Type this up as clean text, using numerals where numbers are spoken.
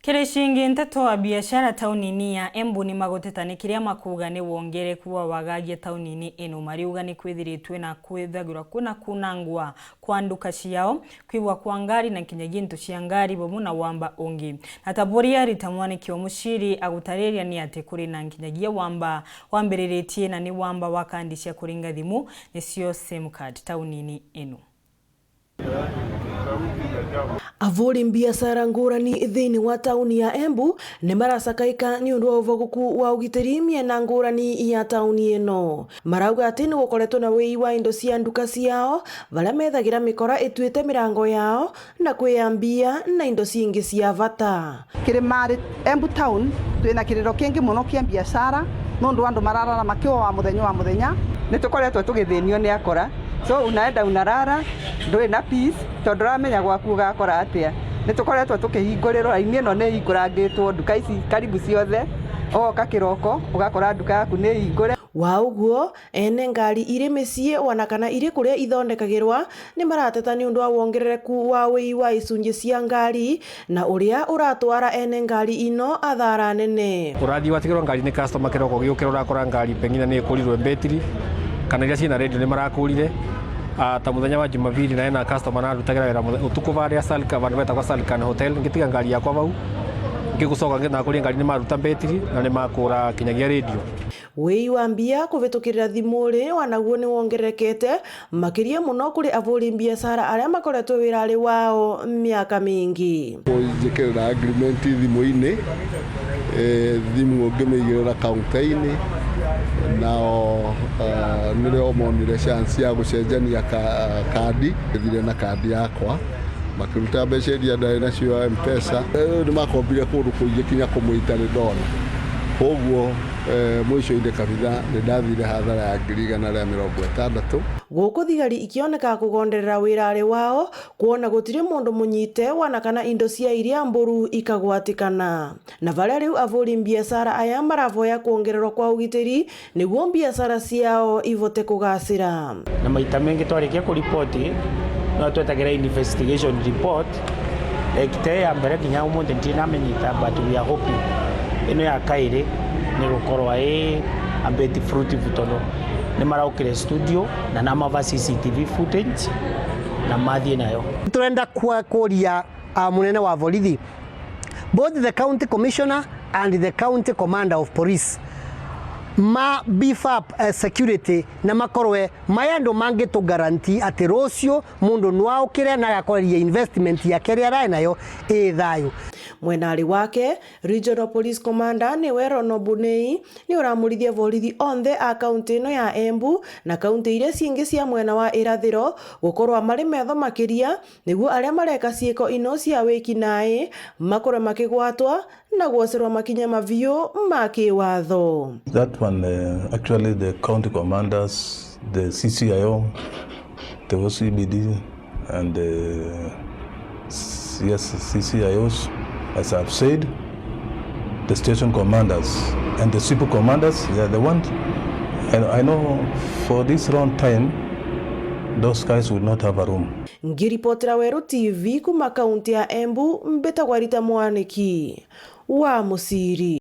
Kirishingi nteto wa biashara taunini ya Embu ni magoteta ni kiria makuga ni wongereku wa Wagagia taunini ino BARIUGA ni kwithiritwe na kwithagirwa kuna kunangwa kwa NDUKA CIAO KWIWA kwa NGARI na kinyagia into cia NGARI bomu na wamba ungi nataboria ritamwani kio mushiri agutareria ni ate kuri na kinyagia wamba wambiriretie na ni wamba wakandisha kuringa thimu nicio SIM card taunini ino. Avuri biashara ngurani thini wa tauni ya Embu ni maracakaika ni undu wa uvoguku wa ugitiri miena ngurani ya tauni ino. Marauga ati ni gukoretwo na wii wa indo cia NDUKA ciao varia methagira mikora ituite mirango yao na kwiyambia na indo cingi cia vata. Kirimari Embu town twina kiriro kingi muno kia biashara nundu andu mararara makio wa muthenya ni tukoretwo tugithinio ni akora. So unaenda unarara ndui na peace tondu ramenya gwaku gakora atia ni tukoretwo tukihinguriro aini ino ni hingurangitwo NDUKA ici karibu ciothe oka kiroko ugakora NDUKA yaku ni hingure. Wa uguo ene ngari iri micie wana kana iri kuria ithondekagirwa ni marateta ni undu wa wongereku wa wii wa icunji cia ngari na uria uratwara ene ngari ino athara nene. Urathi watigirwo ngari ni customer kiroko giukira urakora ngari pengine ni ikurirwe betri kana iria cina radio ni marakurire ta muthenya wa Jumapili na ena customer na rutagira wira utuku varia salka vandu beta kwa salka na hotel ngitiga ngari yakwa vau ngigucoka ngina kuri ngari ni maruta betri na ni makura kinyagia radio. Wii wa mbia kuvitukirira thimuri wanaguo ni wongerekete makiria muno kuri avuri biashara aria makoretwo wirari wao miaka mingi. Kujikirira agreement thimu-ini thimu ngimeigirira kaunta-ini nao nireo monire chance ya gucenjania kadi thire na kadi yakwa makiruta mbeca iria ndari nacio M-Pesa ni makombire kundu kuingi kinya kumuita ni ndona koguo mwisho-ini kabitha ni ndathire hathara ya 160,000. Guku thigari ikioneka kugonderera wirari wao kuona gutire mundu munyite wana kana indo cia iria mburu ikagwatikana na varia riu avuri biashara aya maravoya kuongererwa kwa ugitiri niguo biashara ciao ivote kugacira. Na maita mengi twarikia ku report no twetagira investigation report ekite ya mbere kinya umunde ntina menyita but we are hoping ino ya kaire ni gukorwa ambeti fruitful tono ni maraukire studio na namava CCTV footage na mathie nayo. Turenda kuria munene wa borithi both the county commissioner and the county commander of police ma beef up security na makorwe mayando mange to guarantee ati rocio mundu nwao kire na gakoria investment ya keria rai nayo thayo. Mwenari wake Regional Police Commander ni Werono Bunei ni uramurithia borithi onthe a kaunti ino ya Embu na kaunti iria cingi cia mwena wa irathiro gukorwa mari metho makiria niguo aria mareka ciiko ino cia wiki nai makorwe makigwatwa na gwocerwa makinya maviu makiwatho. That one actually the county commanders, the CIAO, the OCBD and yes, CCIOs, as I've said, the station commanders and the super commanders, they are the ones. And I know for this round time, those guys will not have a room. Ngiripotera Weru TV kuma kaunti ya Embu mbeta gwarita mwaniki wa Musiri.